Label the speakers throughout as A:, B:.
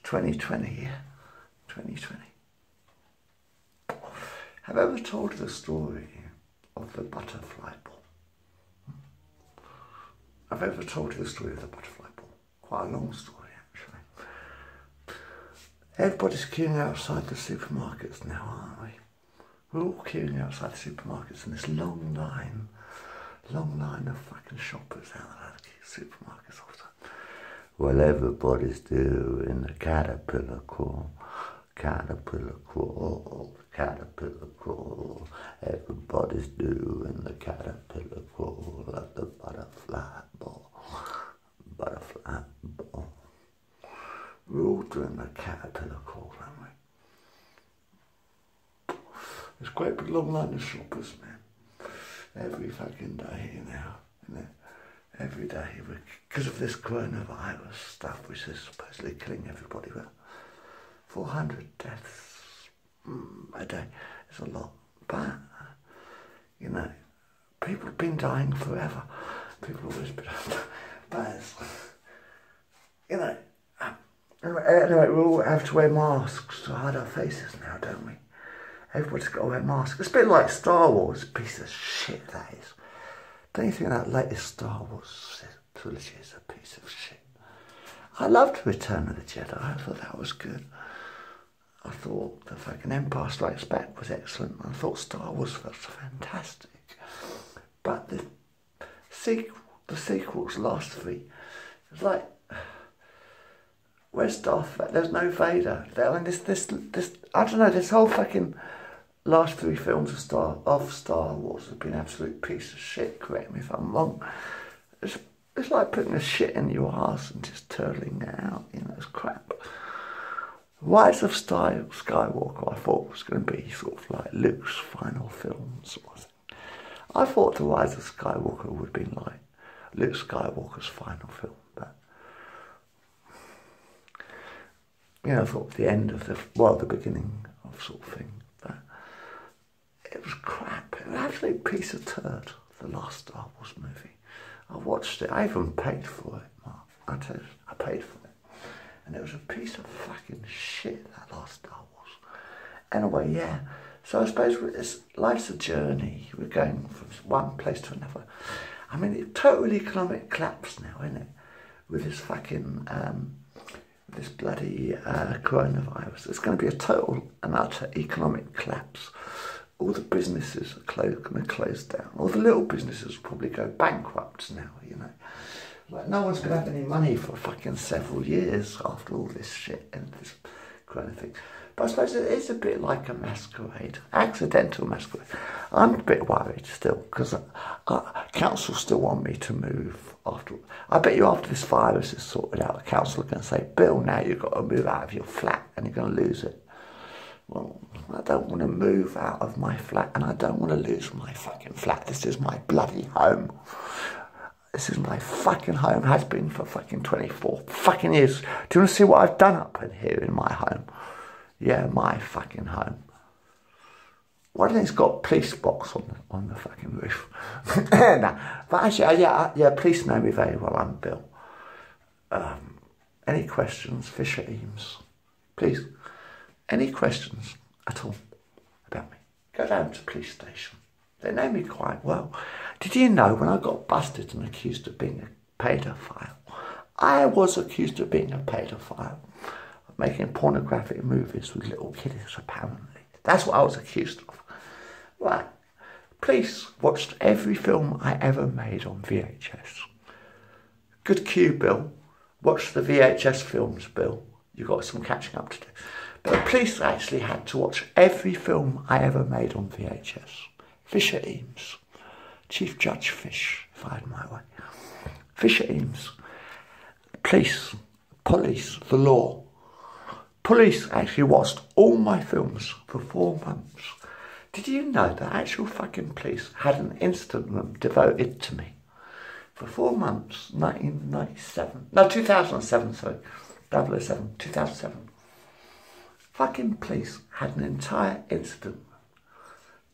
A: 2020, yeah, 2020. Have I ever told you the story of the butterfly ball? I've ever told you the story of the butterfly ball. Quite a long story, actually. Everybody's queuing outside the supermarkets now, aren't we? We're all queuing outside the supermarkets in this long line of fucking shoppers out there at the supermarkets all the time. Well, everybody's doing the caterpillar crawl, caterpillar crawl, caterpillar crawl. Everybody's doing the caterpillar crawl at the butterfly ball, butterfly ball. We're all doing the caterpillar crawl, aren't we? There's quite a big long line of shoppers, man. Every fucking day now, isn't it? Every day, because of this coronavirus stuff, which is supposedly killing everybody. But 400 deaths a day is a lot. But, you know, people have been dying forever. People always been dying. But it's, you know, anyway, we all have to wear masks to hide our faces now, don't we? Everybody's got to wear masks. It's a bit like Star Wars, piece of shit that is. Don't you think that latest Star Wars trilogy is a piece of shit? I loved Return of the Jedi. I thought that was good. I thought the fucking Empire Strikes Back was excellent. I thought Star Wars was fantastic. But the sequels, last three, it's like, where's Darth Vader? There's no Vader. I mean, this, I don't know, this whole fucking last three films of Star Wars have been an absolute piece of shit. Correct me if I'm wrong. It's like putting a shit in your arse and just turtling it out. You know, it's crap. Rise of Skywalker, I thought was going to be sort of like Luke's final film sort of thing. I thought the Rise of Skywalker would have been like Luke Skywalker's final film, but you know, I thought the end of the beginning of sort of thing. But it was crap. It was an absolute piece of turd, the last Star Wars movie. I watched it. I even paid for it, Mark. I tell you, I paid for it. And it was a piece of fucking shit, that last Star Wars. Anyway, yeah. So I suppose life's a journey. We're going from one place to another. I mean, it's total economic collapse now, isn't it? With this fucking, this bloody coronavirus. It's going to be a total and utter economic collapse. All the businesses are going to close down. All the little businesses will probably go bankrupt now, you know. Like, no one's going to have any money for fucking several years after all this shit and this kind of thing. But I suppose it is a bit like a masquerade, accidental masquerade. I'm a bit worried still, because council still want me to move after. I bet you after this virus is sorted out, the council are going to say, Bill, now you've got to move out of your flat and you're going to lose it. Well, I don't want to move out of my flat and I don't want to lose my fucking flat. This is my bloody home. This is my fucking home, has been for fucking 24 fucking years. Do you want to see what I've done up in here in my home? Yeah, my fucking home. Why don't it's got police box on the fucking roof? Nah, but actually, yeah, police know me very well. I'm Bill. Any questions, Fisher Eames? Please. Any questions at all about me? Go down to the police station. They know me quite well. Did you know when I got busted and accused of being a paedophile, I was accused of being a paedophile, of making pornographic movies with little kiddies apparently. That's what I was accused of. Right. Police watched every film I ever made on VHS. Good cue, Bill. Watch the VHS films, Bill. You've got some catching up to do. But the police actually had to watch every film I ever made on VHS. Fisher Eames. Chief Judge Fish, if I had my way. Fisher Eames. Police, the law. Police actually watched all my films for 4 months. Did you know that actual fucking police had an incident room devoted to me? For 4 months, 1997. No, 2007, sorry. 007, 2007. Fucking police had an entire incident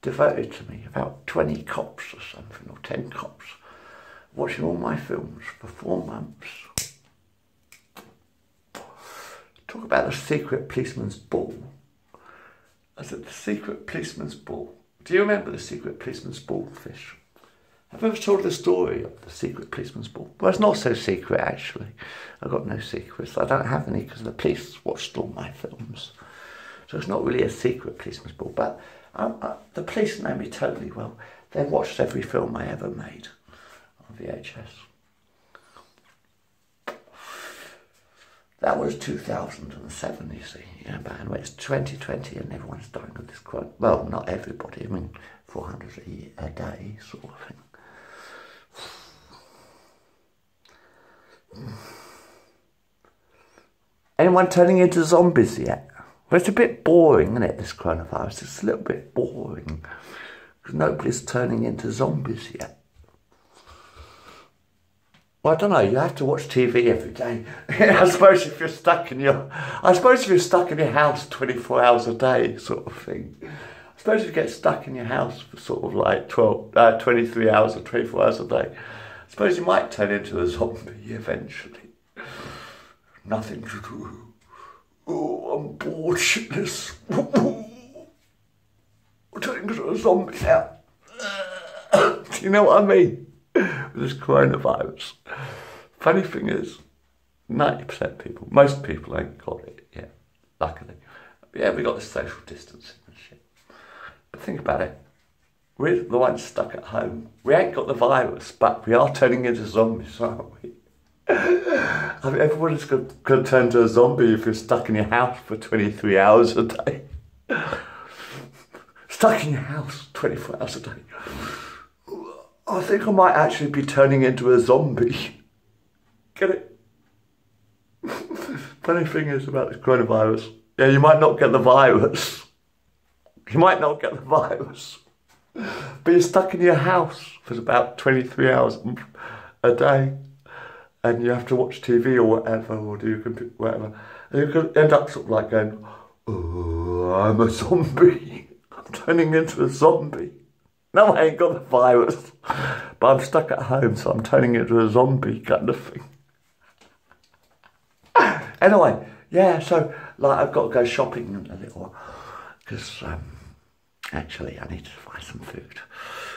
A: devoted to me, about 20 cops or something, or 10 cops, watching all my films for 4 months. Talk about the secret policeman's ball. I said, the secret policeman's ball. Do you remember the secret policeman's ball, Fish? Have you ever told the story of the secret policeman's ball? Well, it's not so secret, actually. I've got no secrets. I don't have any because the police watched all my films. So it's not really a secret policeman's ball. But the police know me totally well. They've watched every film I ever made on VHS. That was 2007, you see. Yeah, but anyway, it's 2020 and everyone's dying of this quote. Well, not everybody. I mean, 400 a day, sort of thing. Anyone turning into zombies yet? Well, it's a bit boring, isn't it, this coronavirus? It's a little bit boring because nobody's turning into zombies yet. Well, I don't know. You have to watch TV every day. I suppose if you're stuck in your house 24 hours a day, sort of thing. I suppose if you get stuck in your house for sort of like 23 hours or 24 hours a day, I suppose you might turn into a zombie eventually. Nothing to do. Oh, I'm bored shitless. I'm turning into a zombie now. Do you know what I mean? With this coronavirus. Funny thing is, 90% people, most people ain't got it yet, luckily. Yeah, we got the social distancing and shit. But think about it. We're the ones stuck at home. We ain't got the virus, but we are turning into zombies, aren't we? I mean, everyone's going to turn to a zombie if you're stuck in your house for 23 hours a day. Stuck in your house 24 hours a day. I think I might actually be turning into a zombie. Get it? Funny thing is about this coronavirus. Yeah, you might not get the virus. You might not get the virus. But you're stuck in your house for about 23 hours a day. And you have to watch TV or whatever, or do your computer, whatever. And you could end up sort of like going, oh, I'm a zombie. I'm turning into a zombie. No, I ain't got the virus, but I'm stuck at home, so I'm turning into a zombie kind of thing. Anyway, yeah, so like I've got to go shopping in a little while, because actually I need to buy some food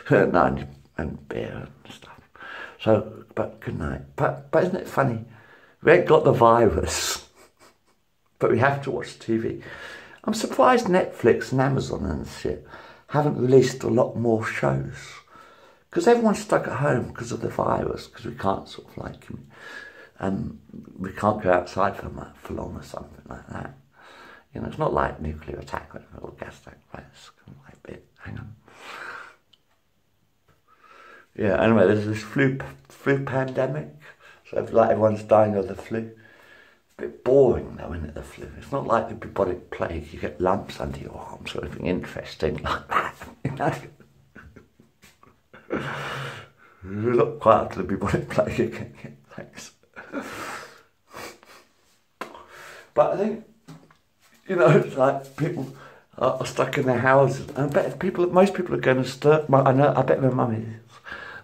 A: and beer and stuff. So, but good night. But isn't it funny? We ain't got the virus, but we have to watch TV. I'm surprised Netflix and Amazon and shit haven't released a lot more shows, because everyone's stuck at home because of the virus, because we can't sort of like, we can't go outside for long or something like that. You know, it's not like nuclear attack or gas attack, right? It's kind of like a bit, hang on. Yeah, anyway, there's this flu pandemic, so like everyone's dying of the flu. A bit boring though, isn't it, the flu? It's not like the bubonic plague, you get lumps under your arms or anything interesting like that, you know? You're not quite up to the bubonic plague again, thanks. But I think, you know, it's like people are stuck in their houses. I bet most people are going to stir, I bet my mum is.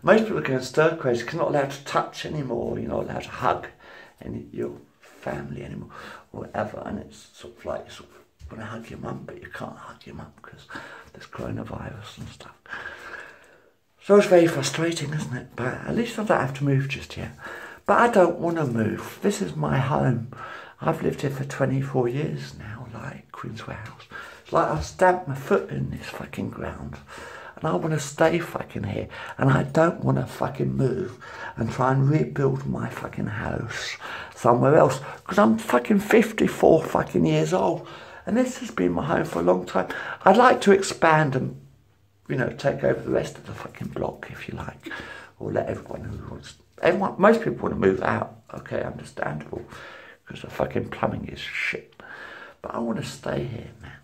A: Most people are going stir crazy because you're not allowed to touch anymore, you're not allowed to hug your family anymore, or whatever, and it's sort of like you sort of want to hug your mum, but you can't hug your mum because there's coronavirus and stuff. So it's very frustrating, isn't it? But at least I don't have to move just yet. But I don't want to move. This is my home. I've lived here for 24 years now, like Queensway House. It's like I've stamped my foot in this fucking ground. And I want to stay fucking here. And I don't want to fucking move and try and rebuild my fucking house somewhere else. Because I'm fucking 54 fucking years old. And this has been my home for a long time. I'd like to expand and, you know, take over the rest of the fucking block, if you like. Or let everyone who wants... most people want to move out. Okay, understandable. Because the fucking plumbing is shit. But I want to stay here, man.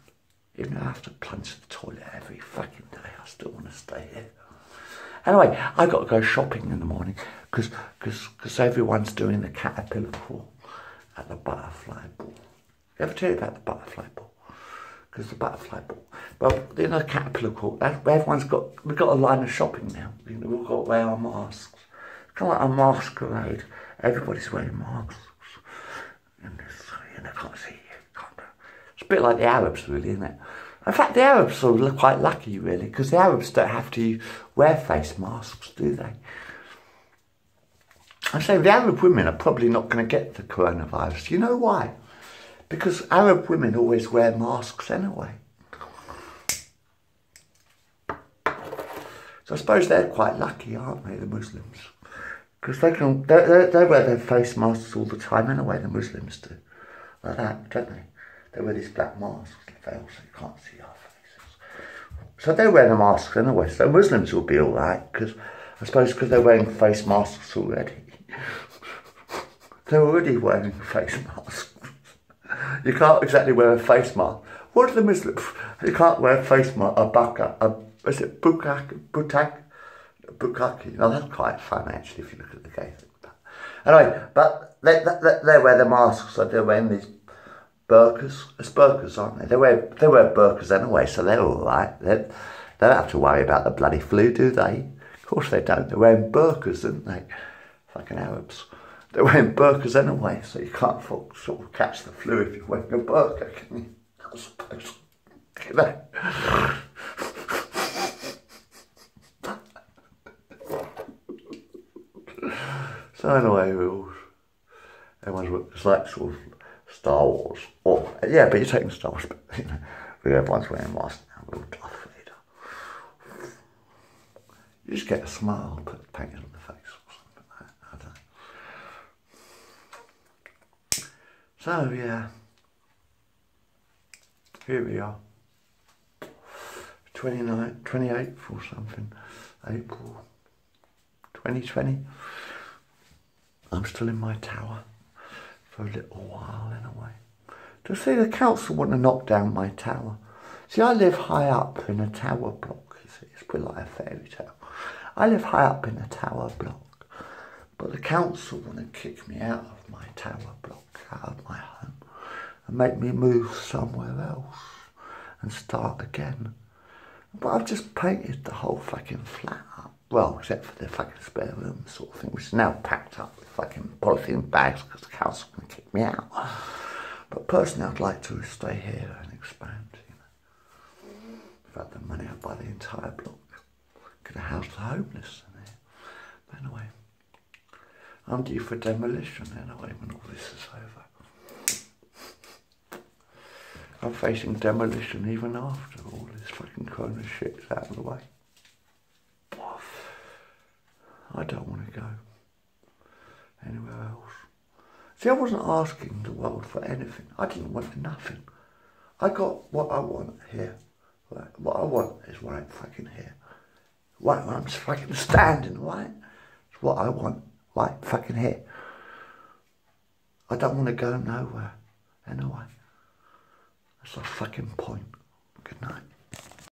A: Even though I have to plunge to the toilet every fucking day, I still want to stay here. Anyway, I got to go shopping in the morning because everyone's doing the caterpillar crawl at the butterfly ball. Ever tell you about the butterfly ball? Because the butterfly ball, well, you know, the caterpillar crawl. We've got a line of shopping now. You know, we've got to wear our masks. It's kind of like a masquerade. Everybody's wearing masks, and you know, can't see. a bit like the Arabs, really, isn't it? In fact, the Arabs are quite lucky, really, because the Arabs don't have to wear face masks, do they? I say the Arab women are probably not going to get the coronavirus. You know why? Because Arab women always wear masks anyway. So I suppose they're quite lucky, aren't they, the Muslims? Because they wear their face masks all the time anyway, the Muslims do. Like that, don't they? They wear these black masks, they also can't see our faces. So they wear the masks anyway, so Muslims will be alright, because I suppose because they're wearing face masks already. They're already wearing face masks. You can't exactly wear a face mask. What are the Muslims? You can't wear a face mask, is it bukaki? No, that's quite fun actually if you look at the gay thing. Anyway, but they wear the masks, so they're wearing these burqas. It's burqas, aren't they? They wear burqas anyway, so they're all right. They don't have to worry about the bloody flu, do they? Of course they don't. They're wearing burqas, aren't they? Fucking Arabs. They're wearing burqas anyway, so you can't sort of catch the flu if you're wearing a burqa, can you? I suppose. You know? So anyway, it's like sort of Star Wars. Or, yeah, but you're taking Star Wars, but you know, everyone's wearing masks now, little Darth Vader. You just get a smile, painted on the face or something like that, I don't know. So yeah, here we are. 28th or something, April 2020. I'm still in my tower for a little while anyway. To see the council want to knock down my tower. See, I live high up in a tower block. You see, it's a bit like a fairy tale. I live high up in a tower block, but the council want to kick me out of my tower block, out of my home, and make me move somewhere else and start again. But I've just painted the whole fucking flat up. Well, except for the fucking spare room sort of thing, which is now packed up with fucking polythene bags because the council can kick me out. But personally, I'd like to stay here and expand, you know. If I had the money, I'd buy the entire block. Get a house for homeless in there. But anyway, I'm due for demolition anyway when all this is over. I'm facing demolition even after all this fucking corona shit is out of the way. I don't want to go anywhere else. See, I wasn't asking the world for anything. I didn't want nothing. I got what I want here. Right? What I want is right fucking here. Right, I'm just fucking standing, right? It's what I want, right fucking here. I don't want to go nowhere anyway. That's the fucking point. Good night.